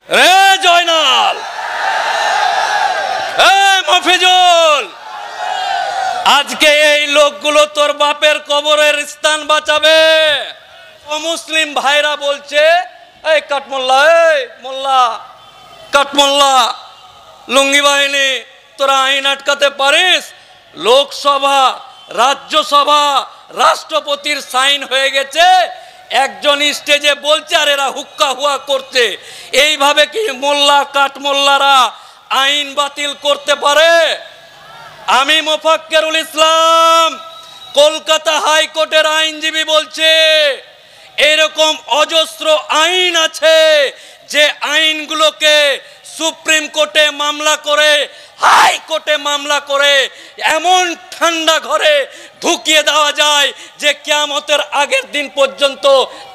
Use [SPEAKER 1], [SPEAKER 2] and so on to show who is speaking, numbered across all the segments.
[SPEAKER 1] রে জয়নাল, মফিজুল, আজকে এই লোকগুলো তোর বাপের কবরের স্থান বাঁচাবে। মুসলিম ভাইরা বলছে, এই কাঠমোল্লা, এই মোল্লা, কাঠমোল্লা, লুঙ্গি বাহিনী, তোরা আইন আটকাতে পারিস? লোকসভা, রাজ্যসভা, রাষ্ট্রপতির সাইন হয়ে গেছে, একজন স্টেজে বলছে আর এরা হুক্কা হুয়া করছে। এইভাবে কি মোল্লা কাঠমোল্লারা আইন বাতিল করতে পারে? আমি মোফাক্কেরুল ইসলাম, কলকাতা হাইকোর্টের আইনজীবী, বলছে এরকম অজস্র আইন আছে যে আইনগুলোকে সুপ্রিম কোর্টে মামলা করে, হাইকোর্টে মামলা করে এমন ঠান্ডা ঘরে ঢুকিয়ে দেওয়া যায় যে কিয়ামতের আগের দিন পর্যন্ত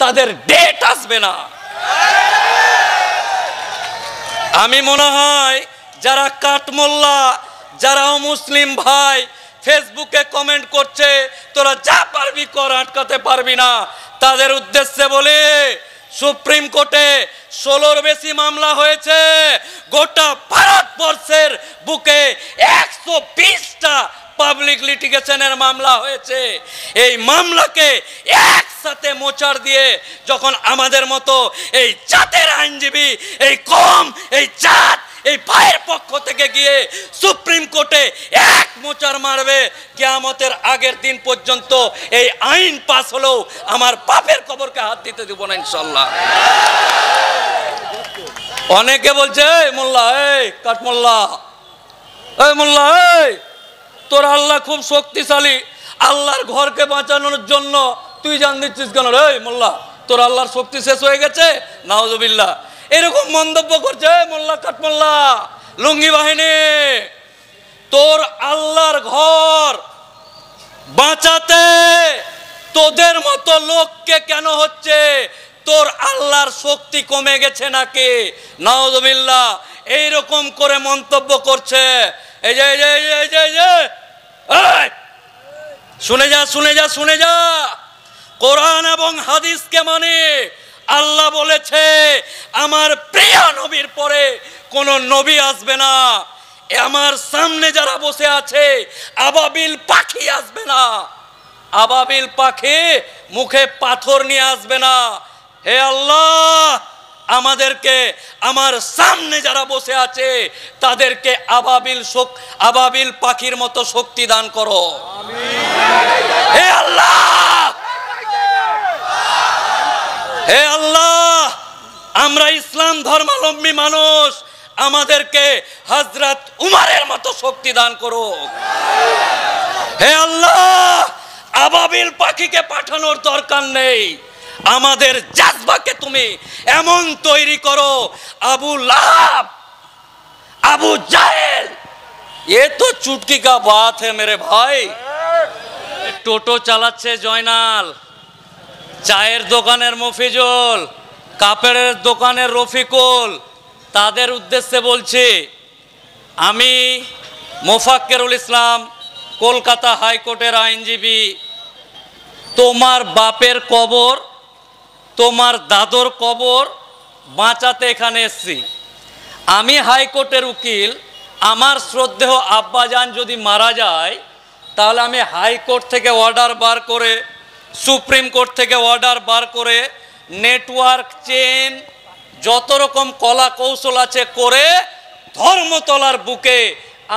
[SPEAKER 1] তাদের ডেট আসবে না। আমি মনে হয় যারা কাঠমোল্লা, যারা মুসলিম ভাই ফেসবুকে কমেন্ট করছে তোরা যা পারবি কর, আটকাতে পারবি না, তাদের উদ্দেশ্যে বলে সুপ্রিম কোর্টে 16র বেশি মামলা হয়েছে। গোটা ভারতবর্ষের বুকে 120টা পাবলিক লিটিগেশনের মামলা হয়েছে। এই মামলাকে একসাথে মোচাড় দিয়ে যখন আমাদের মতো এই জাতের আইনজীবী, এই কম, এই জাত, এই ভাইয়ের পক্ষ থেকে গিয়ে সুপ্রিম কোর্টে এক মোচার মারবে, কিয়ামতের আগের দিন পর্যন্ত এই আইন পাস হলেও আমার বাপের কবরকে হাত দিতে দেব না ইনশাল্লাহ। অনেকে বলছে, এই মোল্লা, এই কাঠমোল্লা, এই মোল্লা, এই তোর আল্লাহ খুব শক্তিশালী, আল্লাহর ঘরকে বাঁচানোর জন্য তুই জান দিচ্ছিস কেন? এই মোল্লা, তোর আল্লাহর শক্তি শেষ হয়ে গেছে? নাউজুবিল্লাহ, এরকম মন্তব্য করছে মোল্লা কাঠমোল্লা, লুঙ্গি বাহিনী। তোর আল্লাহর ঘর বাঁচাতে তোদের মতো লোককে কেন হচ্ছে? তোর আল্লাহর শক্তি কমে গেছে নাকি? নাউজুবিল্লাহ, এইরকম করে মন্তব্য করছে। এই যে শুনে যা, শুনে যা, শুনে যা, কোরআন এবং হাদিসকে মানে আল্লাহ বলেছে আমার প্রিয় নবীর পরে কোন নবী আসবে না। আমার সামনে যারা বসে আছে আবাবিল পাখি আসবে না, আবাবিল পাখি মুখে পাথর নিয়ে আসবে না। হে আল্লাহ, আমাদেরকে আমার সামনে যারা বসে আছে তাদেরকে আবাবিল পাখির মতো শক্তি দান করো। হে আল্লাহ, হে আল্লাহ, আমরা ইসলাম ধর্মাবলম্বী মানুষ, আমাদেরকে হযরত উমরের মতো শক্তি দান করো। হে আল্লাহ, আবাবিল পাখিকে পাঠানোর দরকার নেই, আমাদের জাজবাকে তুমি এমন তৈরি করো, আবু লাহাব, আবু জাহেল, এ তো চুটকি কা বাত है मेरे भाई। টোটো চালাচ্ছে জয়নাল, চায়ের দোকানের মফিজুল, কাপড়ের দোকানের রফিকুল, তাদের উদ্দেশ্যে বলছি, আমি মোফাক্কেরুল ইসলাম, কলকাতা হাইকোর্টের আইনজীবী, তোমার বাপের কবর, তোমার দাদর কবর বাঁচাতে এখানে এসছি। আমি হাইকোর্টের উকিল, আমার শ্রদ্ধেয় আব্বাজান যদি মারা যায় তাহলে আমি হাইকোর্ট থেকে অর্ডার বার করে, সুপ্রিম কোর্ট থেকে অর্ডার বার করে, নেটওয়ার্ক চেন যত রকম কলা কৌশল আছে করে ধর্মতলার বুকে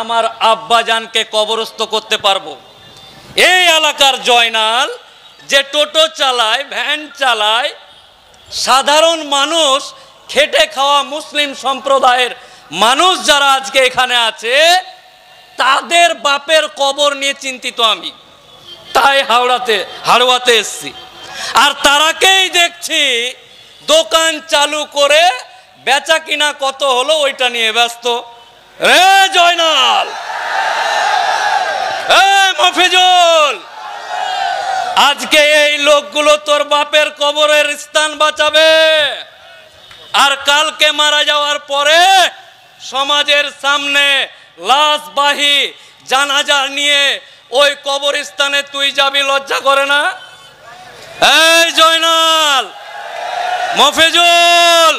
[SPEAKER 1] আমার আব্বাজানকে কবরস্থ করতে পারবো। এই এলাকার জয়নাল যে টোটো চালায়, ভ্যান চালায়, সাধারণ মানুষ, খেটে খাওয়া মুসলিম সম্প্রদায়ের মানুষ যারা আজকে এখানে আছে তাদের বাপের কবর নিয়ে চিন্তিত আমি, তাই হাড়োয়াতে এসছি। আর তারাকেই দেখছি দোকান চালু করে বেচা কিনা কত হলো ওইটা নিয়ে ব্যস্ত। রে জয়নাল, মফিজুল, আজকে এই লোকগুলো তোর বাপের কবরের স্থান বাঁচাবে, আর কালকে মারা যাওয়ার পরে সমাজের সামনে লাশবাহী জানাজা নিয়ে ওই কবরস্থানে তুই যাবি, লজ্জা করে না? এই জয়নাল, মফিজুল,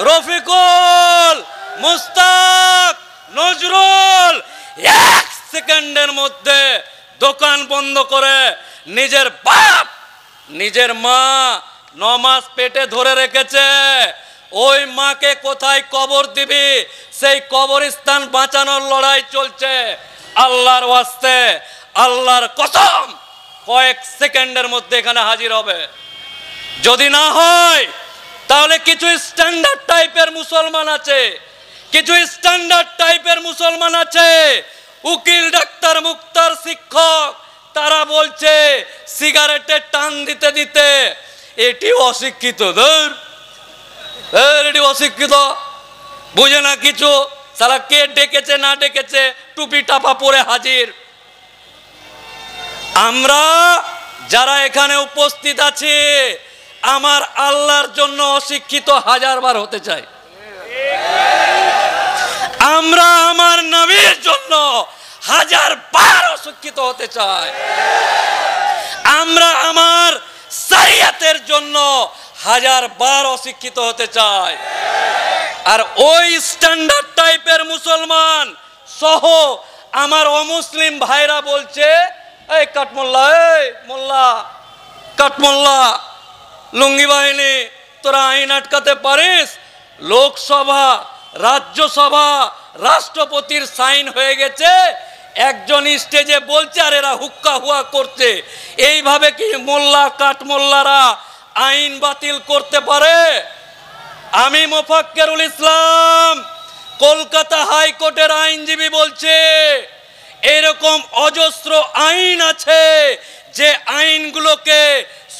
[SPEAKER 1] রফিকুল, মুস্তাক, নজরুল 1 সেকেন্ডের মধ্যে দোকান বন্ধ করে নিজের বাপ নিজের মা 9 মাস পেটে ধরে রেখেছে। ওই মাকে কোথায় কবর দিবি, সেই কবরস্থান বাঁচানোর লড়াই চলছে। আল্লাহর ওয়াস্তে, আল্লাহর কসম, কয়েক সেকেন্ডের মধ্যে এখানে হাজির হবে। যদি না হয় তাহলে কিছু স্ট্যান্ডার্ড টাইপের মুসলমান আছে, কিছু স্ট্যান্ডার্ড টাইপের মুসলমান আছে, উকিল, ডাক্তার, মুক্তার, শিক্ষক, তারা বলছে সিগারেটে টান দিতে দিতে এটি অশিক্ষিত, এটি অশিক্ষিত, বুঝে না কিছু। সারা কে ডেকেছে না ডেকেছে টুপি টাপা পরে হাজির। আমরা যারা এখানে উপস্থিত আছি আমার আল্লাহর জন্য অশিক্ষিত 1000 বার হতে চাই। আমরা আমার নবীর জন্য 1000 বার অশিক্ষিত হতে চাই। আমরা আমার শরিয়তের জন্য 1000 বার অশিক্ষিত হতে চাই। আর ওই স্ট্যান্ডার্ড টাইপের মুসলমান সহ আমার অমুসলিম ভাইরা বলছে, এই কাঠমোল্লা, এই মোল্লা, কাঠমোল্লা, লুঙ্গি বাহিনী, তোরা আইন আটকাতে পারিস? লোকসভা, রাজ্যসভা, রাষ্ট্রপতির সাইন হয়ে গেছে, একজন স্টেজে বলছে আর এরা হুক্কা হুয়া করছে। এইভাবে কি মোল্লা কাঠমোল্লারা আইন বাতিল করতে পারে? আমি মোফাক্কেরুল ইসলাম, কলকাতা হাইকোর্টের আইনজীবী বলছে এরকম অজস্র আইন আছে যে আইনগুলোকে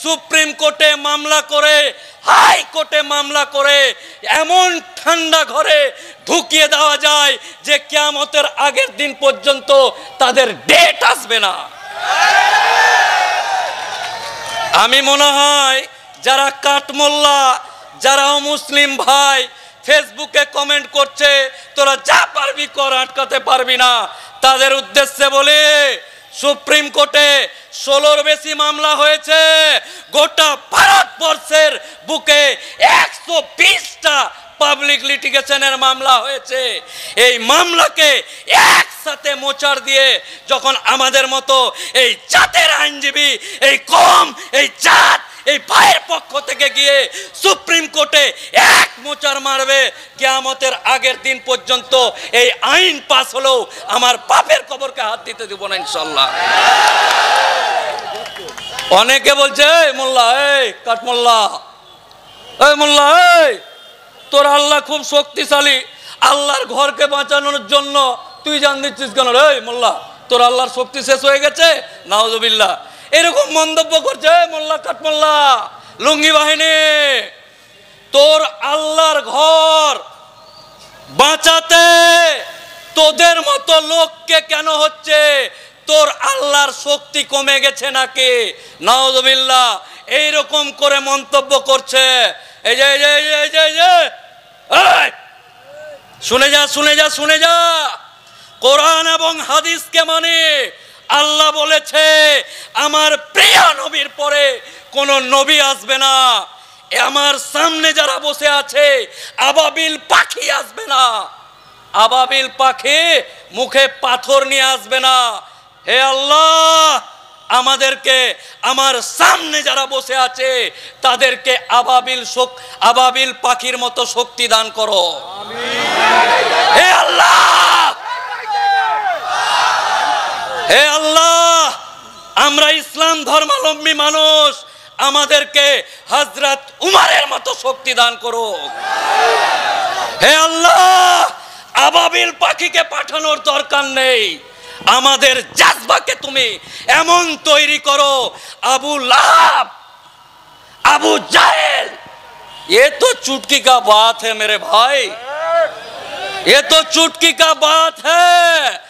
[SPEAKER 1] সুপ্রিম কোর্টে মামলা করে, হাইকোর্টে মামলা করে এমন ঠান্ডা ঘরে ঢুকিয়ে দেওয়া যায় যে কিয়ামতের আগের দিন পর্যন্ত তাদের ডেট আসবে না। আমি মনে হয় যারা কাঠমোল্লা, যারা মুসলিম ভাই ফেসবুকে কমেন্ট করছে তোরা যা পারবি কর, আটকাতে পারবি না, তাদের উদ্দেশ্যে বলে সুপ্রিম কোর্টে 16র বেশি মামলা হয়েছে। গোটা ভারতবর্ষের বুকে 120টা পাবলিক লিটিগেশনের মামলা হয়েছে। এই মামলাকে একসাথে মোচাড় দিয়ে যখন আমাদের মতো এই জাতের আইনজীবী, এই কম, এই জাত, এই ভাইয়ের পক্ষ থেকে গিয়ে সুপ্রিম কোর্টে এক মোচার মারবে, কিয়ামতের আগের দিন পর্যন্ত এই আইন পাস হলেও আমার বাপের কবরকে হাত দিতে দেব না ইনশাল্লাহ। অনেকে বলছে এই মোল্লা, এই কাঠমোল্লা, এই মোল্লা, এই তোর আল্লাহ খুব শক্তিশালী, আল্লাহর ঘরকে বাঁচানোর জন্য তুই জান দিচ্ছিস কেন রে? মোল্লা, তোর আল্লাহর শক্তি শেষ হয়ে গেছে? নাউজুবিল্লাহ, এরকম মন্তব্য করছে মোল্লা কাঠমোল্লা, লুঙ্গি বাহিনী। তোর আল্লাহর ঘর বাঁচাতে তোদের মতো লোককে কেন হচ্ছে? তোর আল্লাহর শক্তি কমে গেছে নাকি? নাউজুবিল্লাহ, এইরকম করে মন্তব্য করছে। এই যে এই যে এই যে এই যে শুনে যা, শুনে যা, শুনে যা, কোরআন এবং হাদিসকে মানে আল্লাহ বলেছে আমার প্রিয় নবীর পরে কোন নবী আসবে না। আমার সামনে যারা বসে আছে আবাবিল পাখি আসবে না, আবাবিল পাখি মুখে পাথর নিয়ে আসবে না। হে আল্লাহ, আমাদেরকে আমার সামনে যারা বসে আছে তাদেরকে আবাবিল পাখির মতো শক্তি দান করো। হে আল্লাহ, হে আল্লাহ, আমরা ইসলাম ধর্মাবলম্বী মানুষ, আমাদেরকে হযরত উমরের মতো শক্তি দান করো। হে আল্লাহ, আবাবিল পাখিকে পাঠানোর দরকার নেই, আমাদের জাজবাকে তুমি এমন তৈরি করো আবু লাহাব, আবু জাহেল, ये तो चुटकी का बात है मेरे भाई, ये तो चुटकी का बात है।